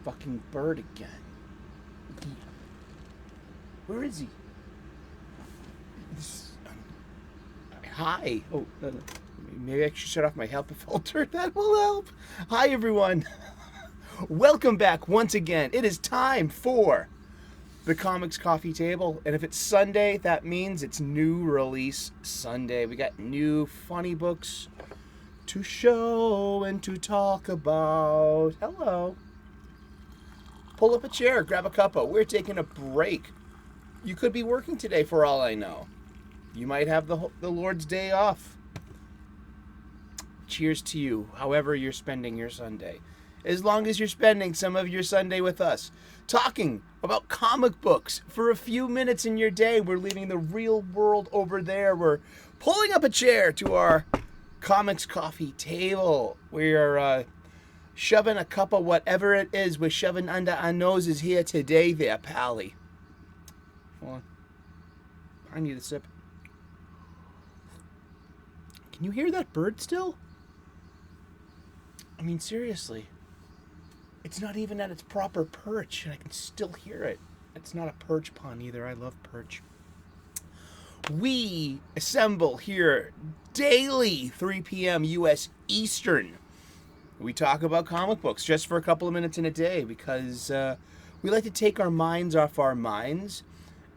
Fucking bird again. Where is he? Hi. Oh, maybe I should shut off my HEPA filter. That will help. Hi, everyone. Welcome back once again. It is time for the Comics Coffee Table. And if it's Sunday, that means it's new release Sunday. We got new funny books to show and to talk about. Hello. Pull up a chair, grab a cuppa. We're taking a break. You could be working today for all I know. You might have the Lord's Day off. Cheers to you, however you're spending your Sunday. As long as you're spending some of your Sunday with us, talking about comic books for a few minutes in your day. We're leaving the real world over there. We're pulling up a chair to our Comics Coffee Table. We are shoving a cup of whatever it is we're shoving under our noses here today there, Pally. Hold on. I need a sip. Can you hear that bird still? I mean, seriously. It's not even at its proper perch, and I can still hear it. It's not a perch pun either. I love perch. We assemble here daily, 3 p.m. U.S. Eastern. We talk about comic books just for a couple of minutes in a day because we like to take our minds off our minds.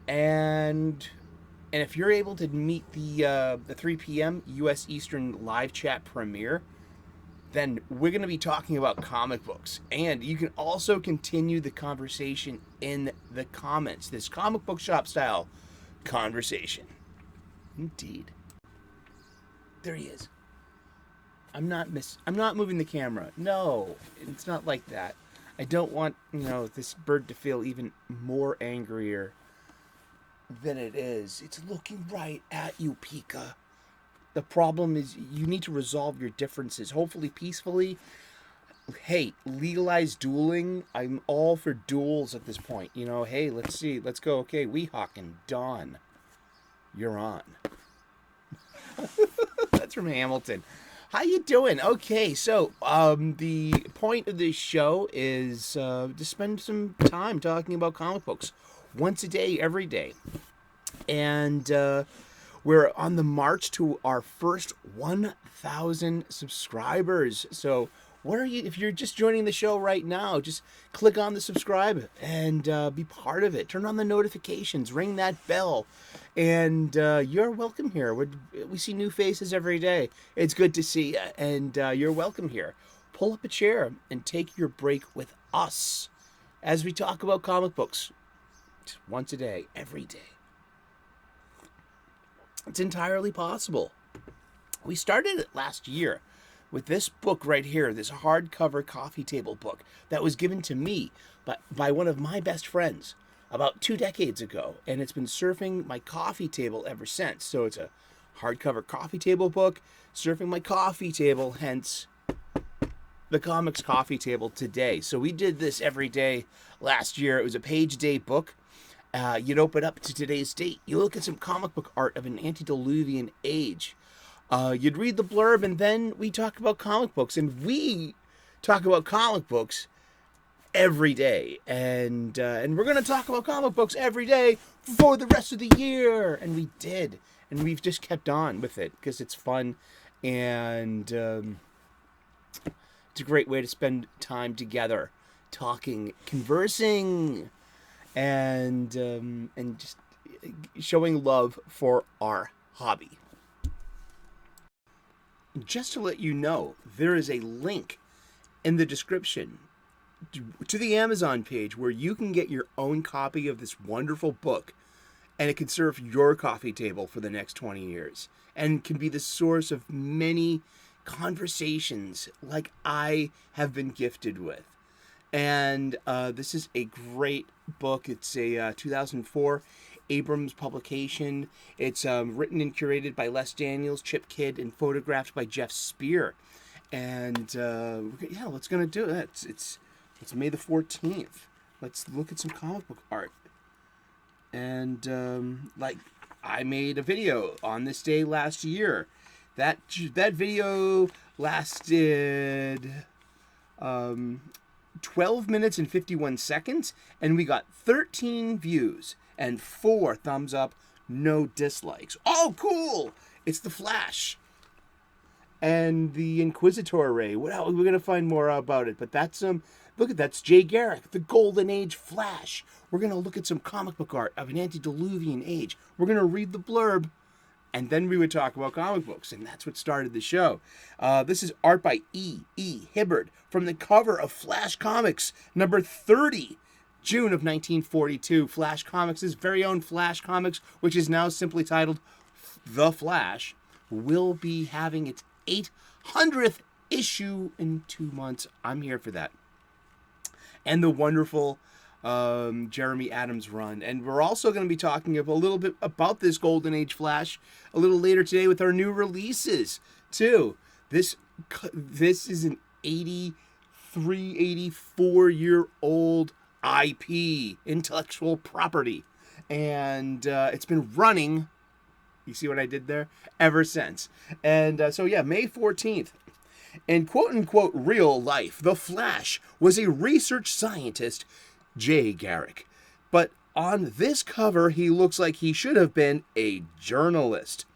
And if you're able to meet the 3 p.m. U.S. Eastern live chat premiere, then we're going to be talking about comic books. And you can also continue the conversation in the comments. This comic book shop-style conversation. Indeed. There he is. I'm not moving the camera. No, it's not like that. I don't want, this bird to feel even more angrier than it is. It's looking right at you, Pika. The problem is you need to resolve your differences, hopefully peacefully. Hey, legalize dueling. I'm all for duels at this point. Hey, let's see. Let's go. Okay, Weehawk and Dawn. You're on. That's from Hamilton. How you doing? Okay, so the point of this show is to spend some time talking about comic books once a day, every day. And we're on the march to our first 1,000 subscribers. So if you're just joining the show right now, just click on the subscribe and be part of it. Turn on the notifications, ring that bell, and you're welcome here. We see new faces every day. It's good to see you, and you're welcome here. Pull up a chair and take your break with us as we talk about comic books once a day, every day. It's entirely possible. We started it last year with this book right here, this hardcover coffee table book that was given to me by one of my best friends about 2 decades ago, and it's been surfing my coffee table ever since. So it's a hardcover coffee table book surfing my coffee table, hence the Comics Coffee Table today. So we did this every day last year. It was a page day book. You'd open up to today's date. You look at some comic book art of an antediluvian age. You'd read the blurb, and then we talk about comic books. And we talk about comic books every day. And we're going to talk about comic books every day for the rest of the year. And we did. And we've just kept on with it because it's fun. And it's a great way to spend time together, talking, conversing, and just showing love for our hobby. Just to let you know, there is a link in the description to the Amazon page where you can get your own copy of this wonderful book, and it can serve your coffee table for the next 20 years and can be the source of many conversations like I have been gifted with. And this is a great book. It's a 2004 Abrams publication. It's written and curated by Les Daniels, Chip Kidd, and photographed by Jeff Spear. And let's gonna do it. It's May the 14th. Let's look at some comic book art. And I made a video on this day last year. That video lasted 12 minutes and 51 seconds, and we got 13 views and 4 thumbs up, no dislikes. Oh, cool! It's the Flash and the Inquisitor Ray. Well, we're gonna find more about it, but that's look at that's Jay Garrick, the Golden Age Flash. We're gonna look at some comic book art of an antediluvian age. We're gonna read the blurb, and then we would talk about comic books, and that's what started the show. This is art by E. Hibbard from the cover of Flash Comics, number 30, June of 1942. Flash Comics' very own Flash Comics, which is now simply titled The Flash, will be having its 800th issue in 2 months. I'm here for that. And the wonderful Jeremy Adams run. And we're also going to be talking a little bit about this Golden Age Flash a little later today with our new releases, too. This is an 84-year-old IP, intellectual property. And it's been running, you see what I did there? Ever since. And so, yeah, May 14th. In quote-unquote real life, the Flash was a research scientist, Jay Garrick. But on this cover, he looks like he should have been a journalist.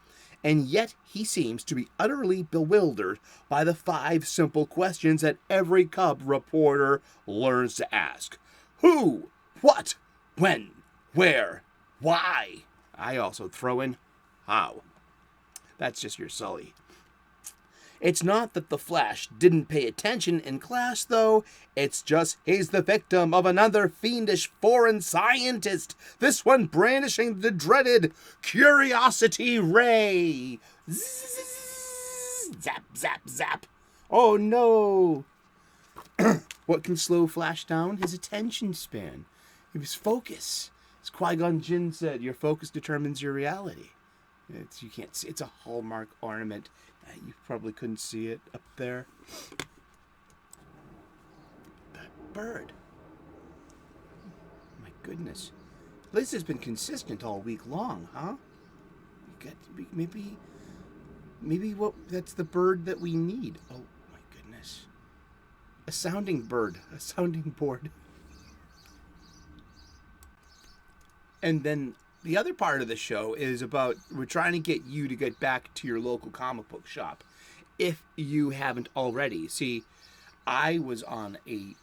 And yet, he seems to be utterly bewildered by the 5 simple questions that every Cub reporter learns to ask. Who? What? When? Where? Why? I also throw in how. That's just your Sully. It's not that the Flash didn't pay attention in class, though. It's just he's the victim of another fiendish foreign scientist. This one brandishing the dreaded Curiosity Ray. Zzz, zap, zap, zap. Oh, no. What can slow Flash down? His attention span. His focus. As Qui-Gon Jinn said, your focus determines your reality. You can't see. It's a Hallmark ornament. You probably couldn't see it up there. That bird. My goodness. Liz has been consistent all week long, huh? Maybe that's the bird that we need. Oh my goodness. A sounding bird. A sounding board. And then the other part of the show is about we're trying to get you to get back to your local comic book shop if you haven't already. See, I was on a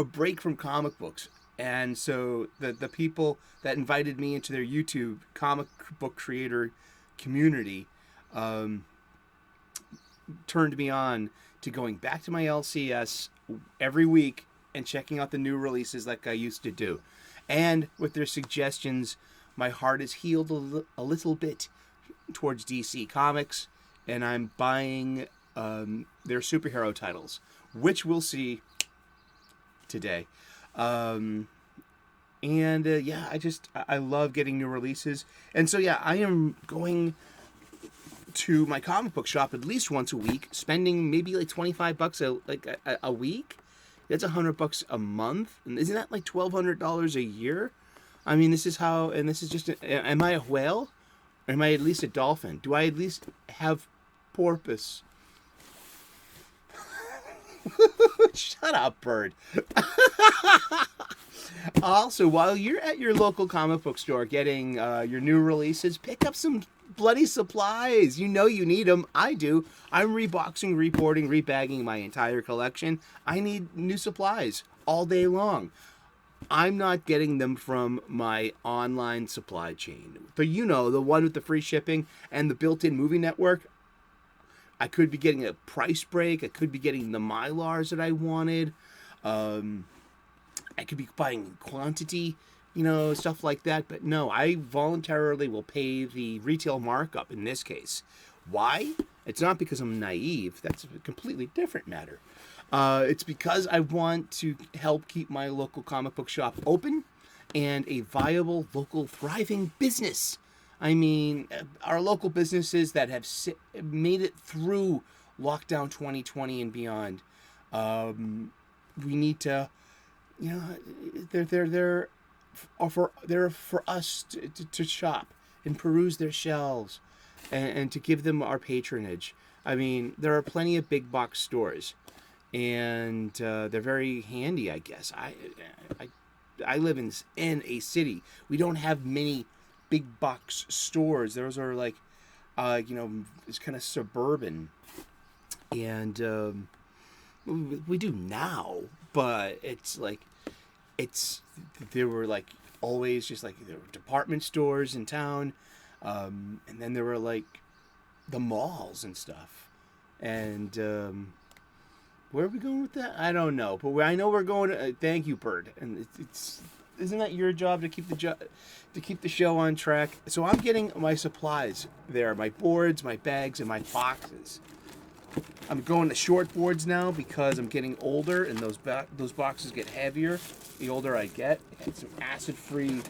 break from comic books, and so the people that invited me into their YouTube comic book creator community turned me on to going back to my LCS every week and checking out the new releases like I used to do. And with their suggestions, my heart is healed a little bit towards DC Comics, and I'm buying their superhero titles, which we'll see today. Yeah, I love getting new releases. And so, yeah, I am going to my comic book shop at least once a week, spending maybe like $25 a week. That's $100 a month, and isn't that like $1,200 a year? I mean, this is how, and this is just. Am I a whale, or am I at least a dolphin? Do I at least have porpoise? Shut up, bird. Also, while you're at your local comic book store getting your new releases, pick up some bloody supplies. You know you need them. I do. I'm reboxing, reboarding, rebagging my entire collection. I need new supplies all day long. I'm not getting them from my online supply chain. But you know, the one with the free shipping and the built-in movie network. I could be getting a price break. I could be getting the Mylars that I wanted. I could be buying quantity, stuff like that. But no, I voluntarily will pay the retail markup in this case. Why? It's not because I'm naive. That's a completely different matter. It's because I want to help keep my local comic book shop open and a viable, local, thriving business. I mean, our local businesses that have made it through lockdown 2020 and beyond, we need to, they're for us to shop and peruse their shelves and to give them our patronage. I mean, there are plenty of big box stores, and they're very handy, I guess. I live in a city. We don't have many big box stores. Those are like, it's kind of suburban, and we do now, but there were like always just like there were department stores in town, and then there were like the malls and stuff, and where are we going with that? I don't know, but I know we're going to. Thank you, Bird, and it's isn't that your job to keep the show on track? So I'm getting my supplies there, my boards, my bags, and my boxes. I'm going to short boards now because I'm getting older, and those boxes get heavier the older I get. I had some acid-free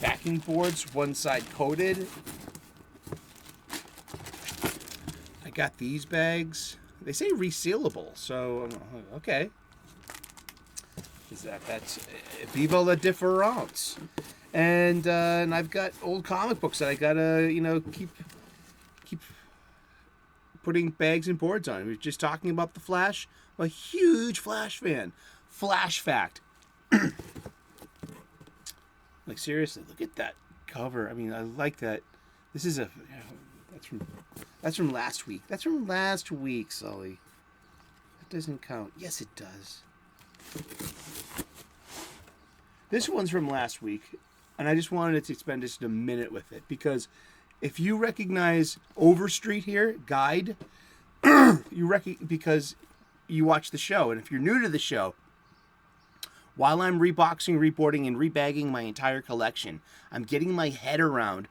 backing boards, one side coated. I got these bags. They say resealable, so okay. That's viva la difference. And I've got old comic books that I gotta keep putting bags and boards on. We were just talking about the Flash. I'm a huge Flash fan. Flash fact. Like seriously, look at that cover. I mean, I like that. This is that's from last week. That's from last week, Sully. That doesn't count. Yes, it does. This one's from last week, and I just wanted to spend just a minute with it because if you recognize Overstreet here, guide, because you watch the show, and if you're new to the show, while I'm reboxing, reboarding, and rebagging my entire collection, I'm getting my head around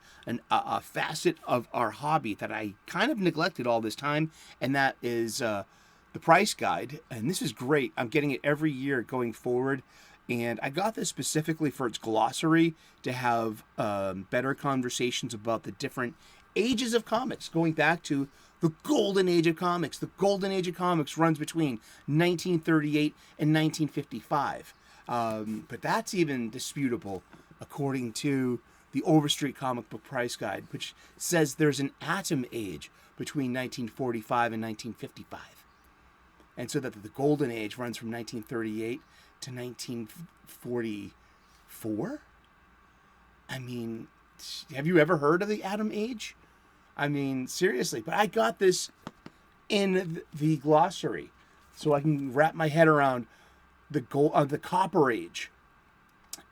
a facet of our hobby that I kind of neglected all this time, and that is the price guide. And this is great. I'm getting it every year going forward. And I got this specifically for its glossary to have better conversations about the different ages of comics, going back to the golden age of comics. The golden age of comics runs between 1938 and 1955. But that's even disputable according to the Overstreet comic book price guide, which says there's an atom age between 1945 and 1955. And so that the golden age runs from 1938 to 1944? I mean, have you ever heard of the atom age? I mean, seriously. But I got this in the glossary so I can wrap my head around the copper age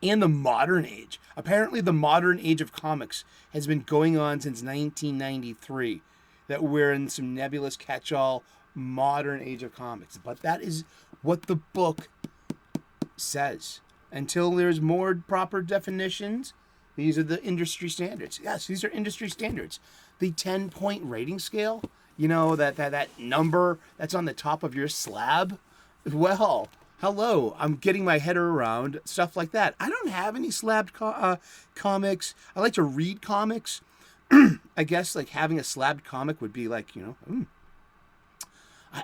and the modern age. Apparently, the modern age of comics has been going on since 1993. That we're in some nebulous catch-all modern age of comics. But that is what the book says. Until there's more proper definitions, these are the industry standards. Yes, these are industry standards. The 10-point rating scale, that number that's on the top of your slab. Well, hello, I'm getting my head around stuff like that. I don't have any slabbed comics. I like to read comics. I guess like having a slabbed comic would be like,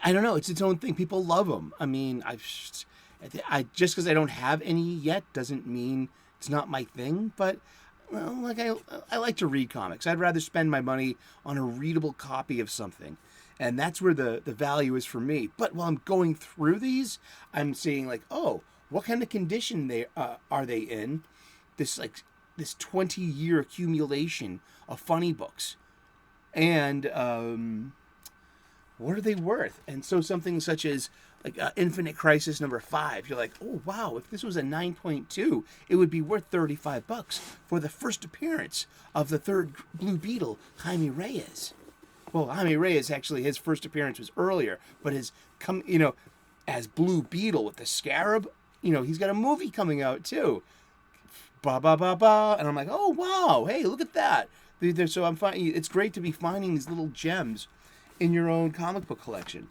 I don't know. It's its own thing. People love them. I mean, I just because I don't have any yet doesn't mean it's not my thing. But I like to read comics. I'd rather spend my money on a readable copy of something, and that's where the value is for me. But while I'm going through these, I'm seeing like, oh, what kind of condition are they in? This 20-year accumulation of funny books, and what are they worth? And so something such as like Infinite Crisis number 5, you're like, oh wow, if this was a 9.2, it would be worth $35 for the first appearance of the third Blue Beetle, Jaime Reyes. Well, Jaime Reyes actually, his first appearance was earlier, but his as Blue Beetle with the Scarab, he's got a movie coming out too. Ba ba ba ba, and I'm like, oh wow, hey, look at that. So I'm finding it's great to be finding these little gems in your own comic book collection.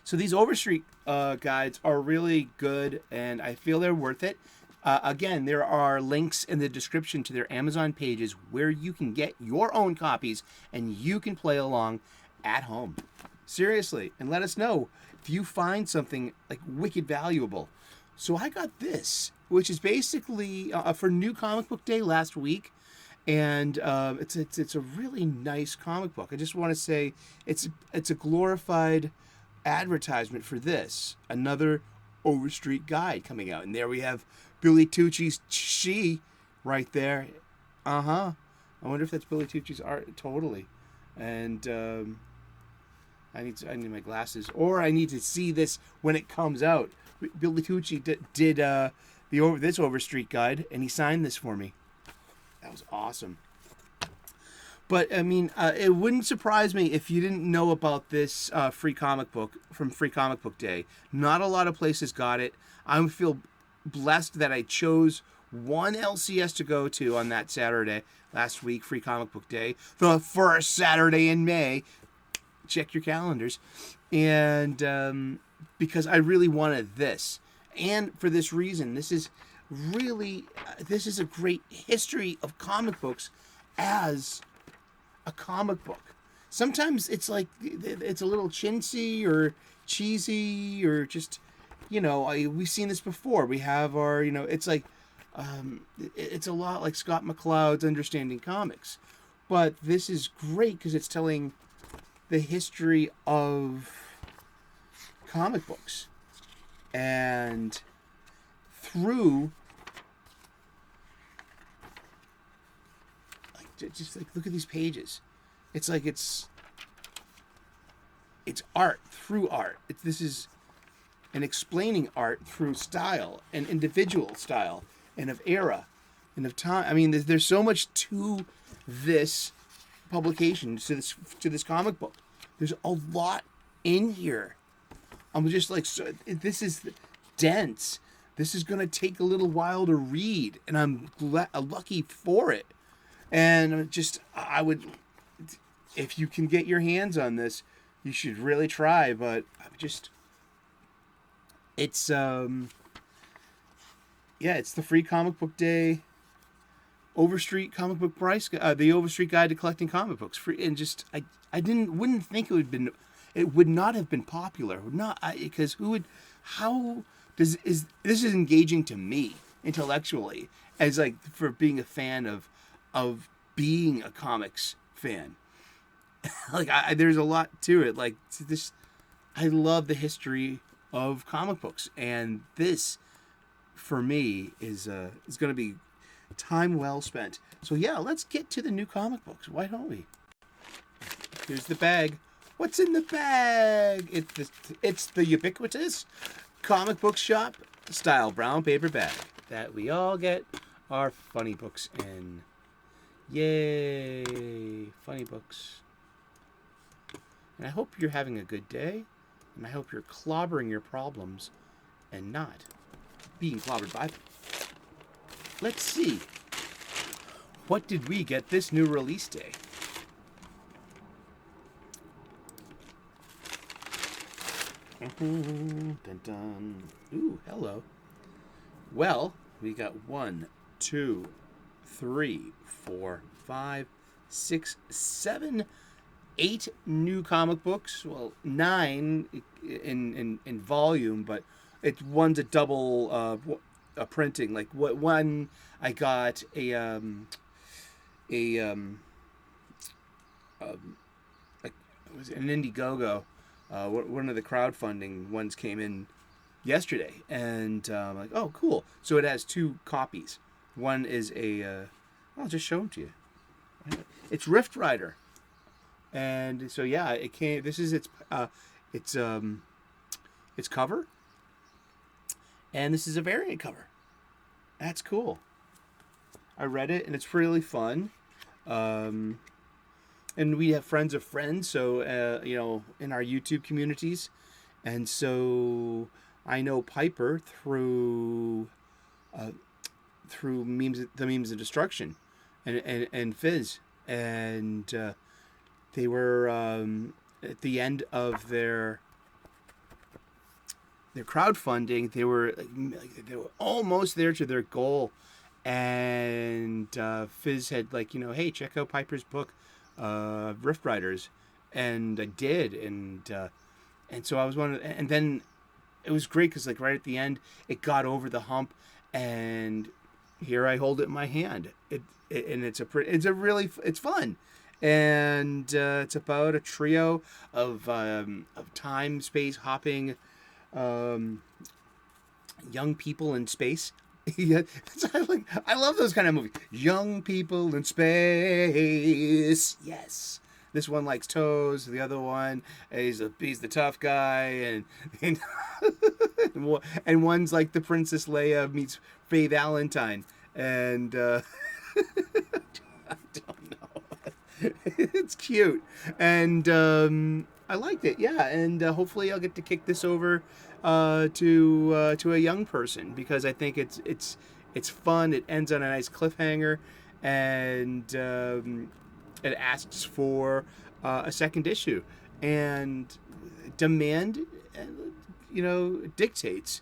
So these Overstreet guides are really good, and I feel they're worth it. Again, there are links in the description to their Amazon pages where you can get your own copies and you can play along at home. Seriously, and let us know if you find something like wicked valuable. So I got this, which is basically for New Comic Book Day last week. And it's a really nice comic book. I just want to say it's a glorified advertisement for this. Another Overstreet guide coming out. And there we have Billy Tucci's She right there. Uh-huh. I wonder if that's Billy Tucci's art. Totally. And I need my glasses. Or I need to see this when it comes out. Billy Tucci did this Overstreet guide, and he signed this for me. That was awesome. But, I mean, it wouldn't surprise me if you didn't know about this free comic book from Free Comic Book Day. Not a lot of places got it. I feel blessed that I chose one LCS to go to on that Saturday, last week, Free Comic Book Day. The first Saturday in May. Check your calendars. And because I really wanted this. And for this reason, this is a great history of comic books as a comic book. Sometimes it's like it's a little chintzy or cheesy or just, we've seen this before. We have our, it's like it's a lot like Scott McCloud's Understanding Comics. But this is great because it's telling the history of comic books. And through just like look at these pages. It's like it's art through art. This is an explaining art through style and individual style and of era and of time. I mean, there's so much to this publication, to this comic book. There's a lot in here. I'm just like, this is dense. This is going to take a little while to read, and I'm lucky for it. And I would, if you can get your hands on this, you should really try. But it's the Free Comic Book Day, Overstreet Comic Book Price, the Overstreet Guide to Collecting Comic Books. Free, and I wouldn't think it would not have been popular. Because this is engaging to me intellectually as like for being a fan of being a comics fan. Like there's a lot to it. Like this, I love the history of comic books, and this, for me, is going to be time well spent. So yeah, let's get to the new comic books. Why don't we? Here's the bag. What's in the bag? It's the ubiquitous Comic Book Shop-Style brown paper bag that we all get our funny books in. Yay, funny books. And I hope you're having a good day, and I hope you're clobbering your problems and not being clobbered by them. Let's see. What did we get this new release day? Dun, dun. Ooh, hello. Well, we got 1, 2, 3, 4, 5, 6, 7, 8 new comic books. Well, 9 in volume, but one's a double a printing. Like one, I got like was it an Indiegogo. One of the crowdfunding ones came in yesterday, and like, oh, cool. So it has 2 copies. One is I'll just show them to you. It's Rift Rider, and so yeah, it came. This is its cover, and this is a variant cover. That's cool. I read it, and it's really fun. And we have friends of friends, so in our YouTube communities, and so I know Piper through the memes of destruction, and Fizz, and they were at the end of their crowdfunding. They were almost there to their goal, and Fizz had hey, check out Piper's book. Rift Riders, and I did, and so I was and then it was great because right at the end it got over the hump, and here I hold it in my hand. It's fun, and it's about a trio of time space hopping young people in space. Yeah, I love those kind of movies. Young people in space. Yes. This one likes toes. The other one, he's the tough guy, and and one's like the Princess Leia meets Faye Valentine, and I don't know. It's cute, and I liked it. Yeah, and hopefully I'll get to kick this over to a young person, because I think it's fun. It ends on a nice cliffhanger, and it asks for a second issue, and demand, dictates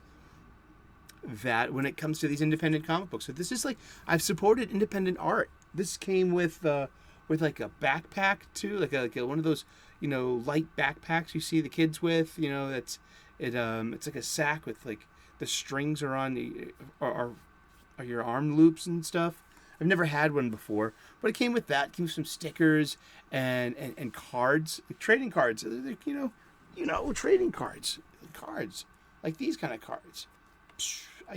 that when it comes to these independent comic books. So this is like, I've supported independent art. This came with like a backpack too, like one of those light backpacks you see the kids with. It's like a sack with like the strings are on are your arm loops and stuff. I've never had one before, but it came with that. It came with some stickers and cards, like trading cards. Trading cards, like these kind of cards. I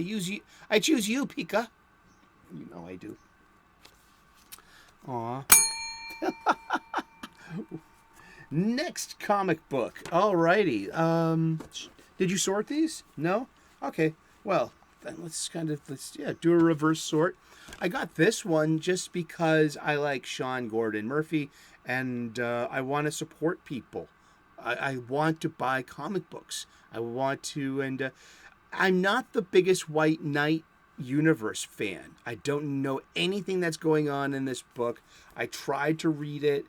choose you, Pika. You know I do. Aw. Next comic book. Alrighty. Did you sort these? No? Okay. Well, then let's do a reverse sort. I got this one just because I like Sean Gordon Murphy, and I want to support people. I want to buy comic books. I want to, and I'm not the biggest White Knight universe fan. I don't know anything that's going on in this book. I tried to read it.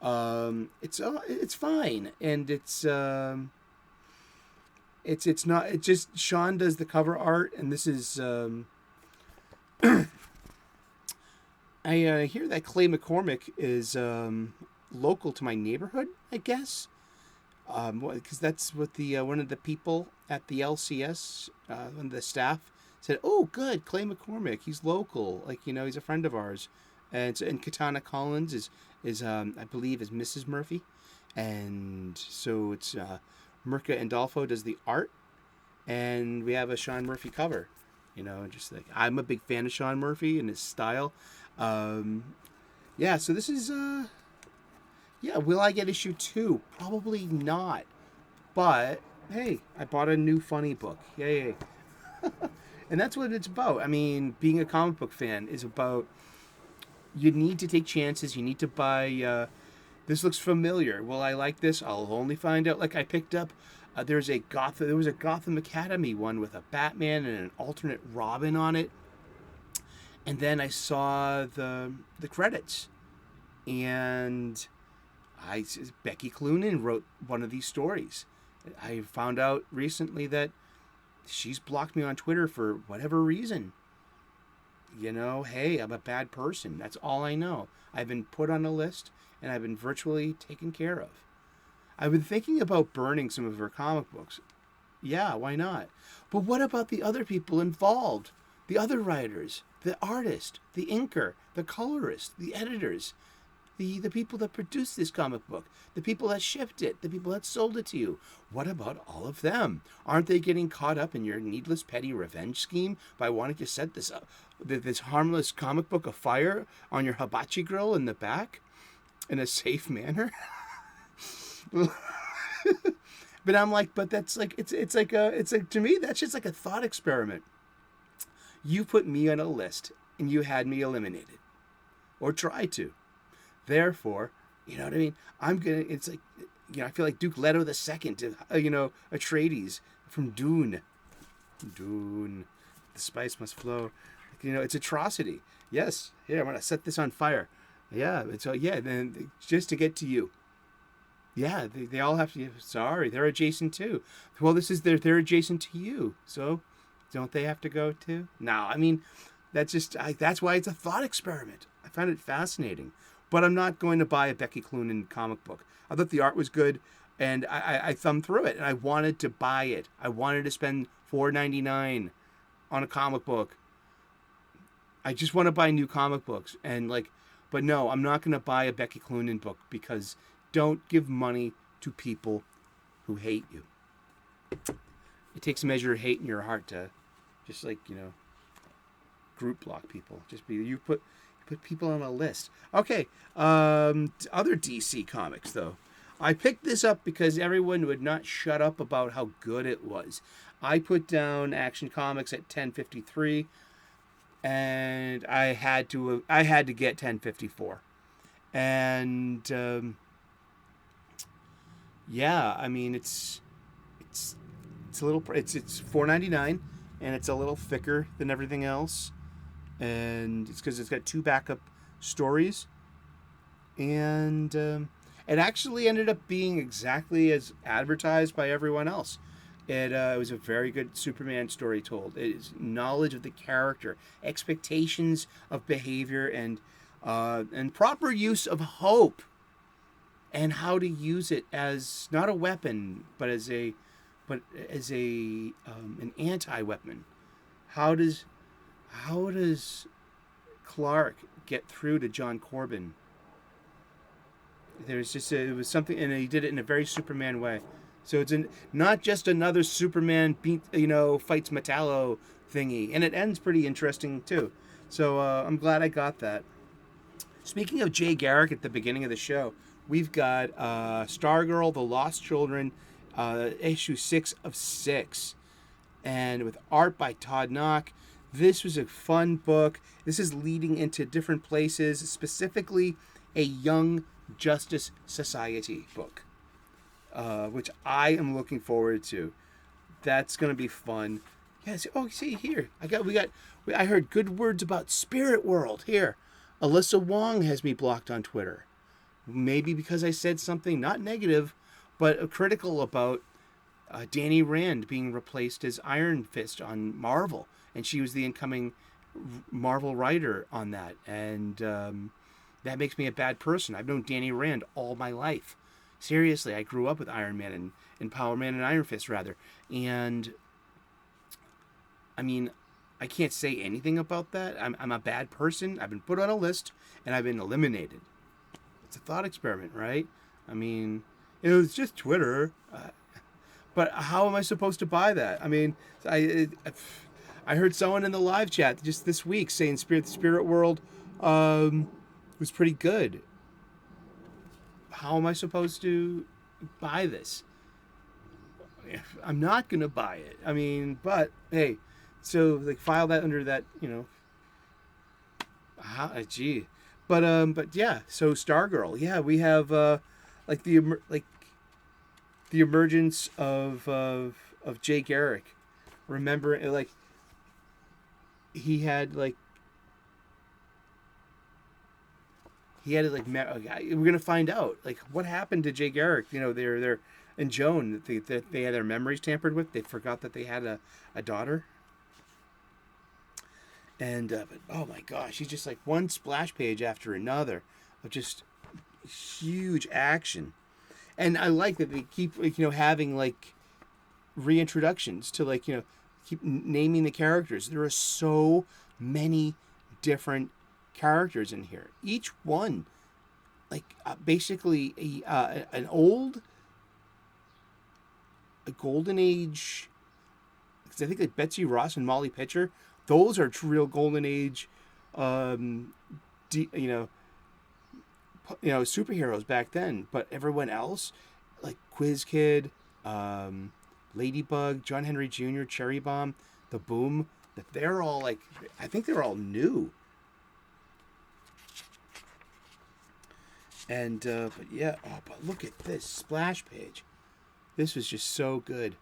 It's fine, and it's not. It's just Sean does the cover art, and this is. I hear that Clay McCormick is local to my neighborhood, I guess. Because that's what the one of the people at the LCS, one of the staff said. Oh, good, Clay McCormick. He's local. He's a friend of ours. And Katana Collins is I believe is Mrs. Murphy, and so it's Mirka Andolfo does the art, and we have a Sean Murphy cover. Just like, I'm a big fan of Sean Murphy and his style. So this is will I get issue 2? Probably not, but hey, I bought a new funny book. Yay. And that's what it's about. I mean, being a comic book fan is about, you need to take chances. You need to buy, this looks familiar. Will I like this? I'll only find out. Like, I picked up, there was a Gotham Academy one with a Batman and an alternate Robin on it. And then I saw the credits. And Becky Cloonan wrote one of these stories. I found out recently that she's blocked me on Twitter for whatever reason. Hey, I'm a bad person. That's all I know. I've been put on a list, and I've been virtually taken care of. I've been thinking about burning some of her comic books. Yeah, why not? But what about the other people involved? The other writers, the artist, the inker, the colorist, the editors, the people that produced this comic book, the people that shipped it, the people that sold it to you. What about all of them? Aren't they getting caught up in your needless petty revenge scheme by wanting to set this harmless comic book afire on your hibachi grill in the back in a safe manner? But I'm like, but that's like, it's like to me, that's just like a thought experiment. You put me on a list and you had me eliminated, or tried to. Therefore, you know what I mean? It's like, I feel like Duke Leto the second, Atreides from Dune. The spice must flow. It's atrocity. Yes. Here, I'm going to set this on fire. Yeah. Then just to get to you. Yeah, they all have to. Sorry, they're adjacent too. Well, they're adjacent to you. So don't they have to go too? No, I mean, that's why it's a thought experiment. I found it fascinating. But I'm not going to buy a Becky Cloonan comic book. I thought the art was good, and I thumbed through it, and I wanted to buy it. I wanted to spend $4.99 on a comic book. I just want to buy new comic books, and like, But no, I'm not going to buy a Becky Cloonan book, because don't give money to people who hate you. It takes a measure of hate in your heart to just, like, group block people. You put people on a list. Okay, other DC comics, though. I picked this up because everyone would not shut up about how good it was. I put down Action Comics at 1053, and I had to get 1054. And yeah, I mean, it's a little, it's $4.99, and it's a little thicker than everything else, and it's because it's got 2 backup stories, and it actually ended up being exactly as advertised by everyone else. It was a very good Superman story told. It is knowledge of the character, expectations of behavior, and proper use of hope, and how to use it as not a weapon, but as an anti-weapon. How does Clark get through to John Corbin? It was something, and he did it in a very Superman way. So it's not just another Superman fights Metallo thingy, and it ends pretty interesting too. So I'm glad I got that. Speaking of Jay Garrick at the beginning of the show, we've got Stargirl: The Lost Children, issue 6 of 6, and with art by Todd Knock. This was a fun book. This is leading into different places, specifically a Young Justice Society book, which I am looking forward to. That's gonna be fun. Yes. Oh, see here, I heard good words about Spirit World here. Alyssa Wong has me blocked on Twitter. Maybe because I said something not negative, but critical about Danny Rand being replaced as Iron Fist on Marvel, and she was the incoming Marvel writer on that, and that makes me a bad person. I've known Danny Rand all my life. Seriously, I grew up with Iron Man and Power Man and Iron Fist, rather. And, I mean, I can't say anything about that. I'm a bad person. I've been put on a list, and I've been eliminated. It's a thought experiment, right? I mean, it's just Twitter. But how am I supposed to buy that? I mean, I heard someone in the live chat just this week saying Spirit World was pretty good. How am I supposed to buy this? I'm not going to buy it. I mean, but hey, so like file that under that, gee. But yeah, so Stargirl. Yeah, we have like the emergence of Jay Garrick. Remember, like he had we're gonna find out like what happened to Jay Garrick. They're and Joan, that they had their memories tampered with. They forgot that they had a daughter. And but oh my gosh, he's just like one splash page after another of just huge action. And I like that they keep having like reintroductions to keep naming the characters. There are so many different characters in here. Each one basically a golden age, because I think like Betsy Ross and Molly Pitcher, those are real golden age superheroes back then. But everyone else, like Quiz Kid, Ladybug, John Henry Jr., Cherry Bomb, The Boom, they're all I think they're all new. And but look at this splash page. This was just so good.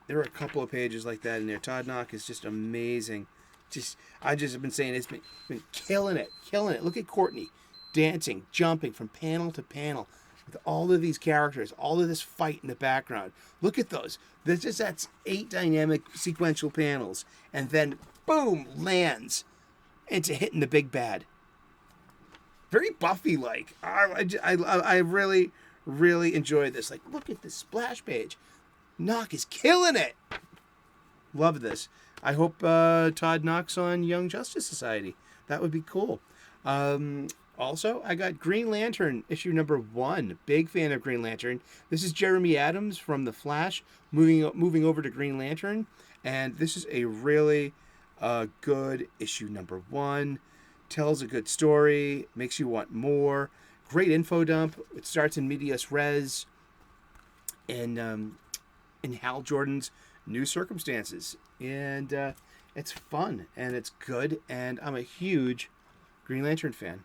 There were a couple of pages like that in there. Todd Knock is just amazing. I just have been saying it's been killing it. Look at Courtney dancing, jumping from panel to panel with all of these characters, all of this fight in the background. Look at those. That's 8 dynamic sequential panels, and then boom, lands into hitting the big bad. Very Buffy-like. I really, really enjoyed this. Like, look at this splash page. Knock is killing it. Love this. I hope Todd Knock's on Young Justice Society. That would be cool. Also, I got Green Lantern issue number 1. Big fan of Green Lantern. This is Jeremy Adams from The Flash moving over to Green Lantern, and this is a really good issue number 1. Tells a good story, makes you want more. Great info dump. It starts in medias res, and in Hal Jordan's new circumstances, and it's fun and it's good, and I'm a huge Green Lantern fan.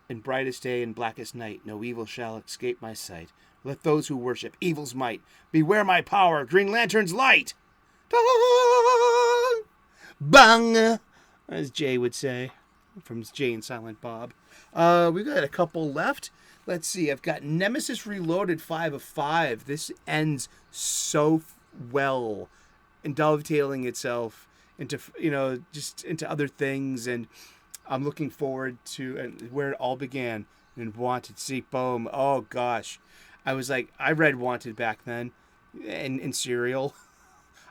In brightest day and blackest night, no evil shall escape my sight. Let those who worship evil's might beware my power, Green Lantern's light. Da-da! Bang, as Jay would say, from Jay and Silent Bob. We've got a couple left. Let's see. I've got Nemesis Reloaded 5 of 5. This ends so well, in dovetailing itself into, just into other things, and I'm looking forward to where it all began in Wanted Seek Boom. Oh gosh, I read Wanted back then, in Serial.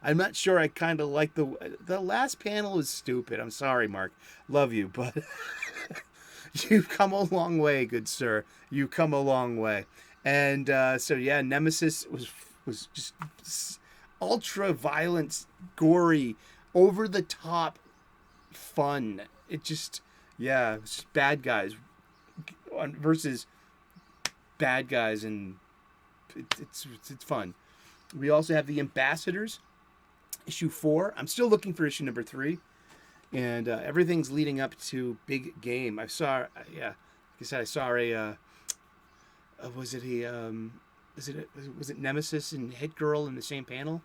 I'm not sure I kind of like the last panel is stupid. I'm sorry, Mark, love you, but you've come a long way, good sir. You've come a long way, and so yeah, Nemesis was just ultra violent, gory, over the top fun. It just, yeah, it's just bad guys versus bad guys, and it's fun. We also have the Ambassadors, issue 4. I'm still looking for issue number 3, and everything's leading up to big game. I saw, like I said, I saw was it Nemesis and Hit Girl in the same panel?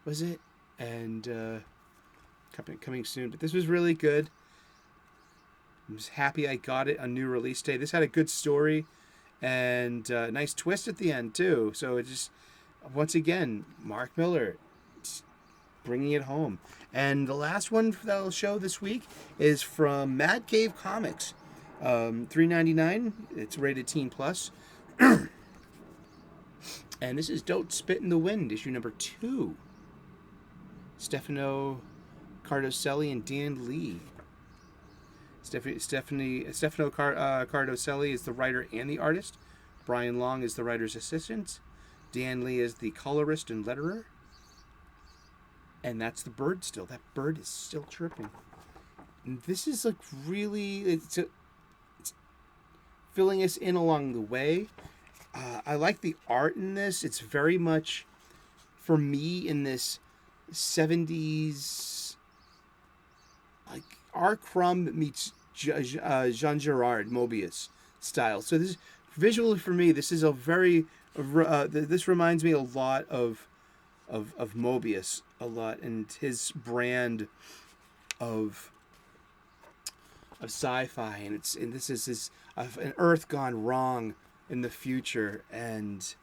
Was it? And coming soon. But this was really good. I'm just happy I got it on new release day. This had a good story and a nice twist at the end too. So it just, once again, Mark Miller bringing it home. And the last one that I'll show this week is from Mad Cave Comics. $3.99. It's rated Teen Plus. And this is Don't Spit in the Wind, issue number 2. Stefano Cardoselli and Dan Lee. Stefano Cardoselli is the writer and the artist. Brian Long is the writer's assistant. Dan Lee is the colorist and letterer. And that's the bird still. That bird is still chirping. And this is like really, it's filling us in along the way. I like the art in this. It's very much, for me, in this 70s, like R. Crumb meets Jean Gerard Mobius style. So this, visually for me, this is a very, this reminds me a lot of Mobius a lot, and his brand of sci-fi, and this is an Earth gone wrong in the future, and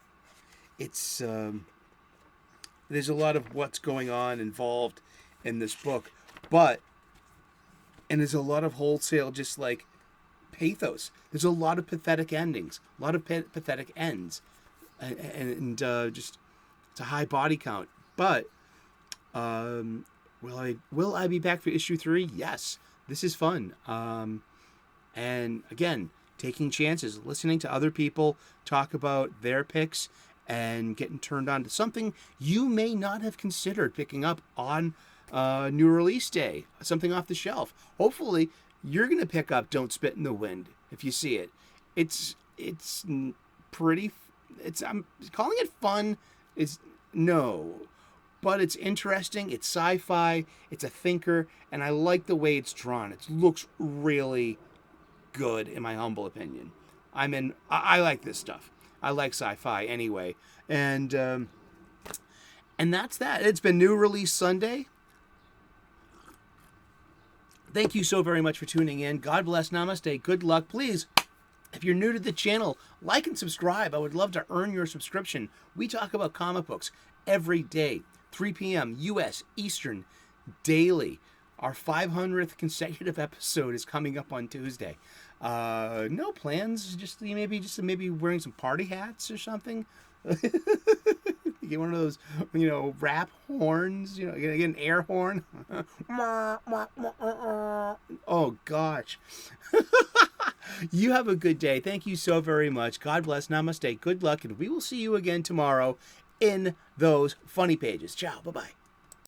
it's there's a lot of what's going on involved in this book, and there's a lot of wholesale just like pathos. There's a lot of pathetic endings, a lot of pathetic ends, and just it's a high body count. But will I be back for issue 3? Yes, this is fun. And again, taking chances, listening to other people talk about their picks, and getting turned on to something you may not have considered picking up on new release day, something off the shelf. Hopefully, you're going to pick up Don't Spit in the Wind if you see it. It's pretty. I'm calling it fun. No, but it's interesting. It's sci-fi. It's a thinker, and I like the way it's drawn. It looks really good, in my humble opinion. I like this stuff. I like sci-fi anyway, and that's that. It's been New Release Sunday. Thank you so very much for tuning in. God bless. Namaste. Good luck. Please, if you're new to the channel, like and subscribe. I would love to earn your subscription. We talk about comic books every day, 3 p.m. U.S. Eastern, daily. Our 500th consecutive episode is coming up on Tuesday. No plans, just maybe wearing some party hats or something. You get one of those, rap horns. You get an air horn. Oh, gosh. You have a good day. Thank you so very much. God bless. Namaste. Good luck. And we will see you again tomorrow in those funny pages. Ciao. Bye-bye.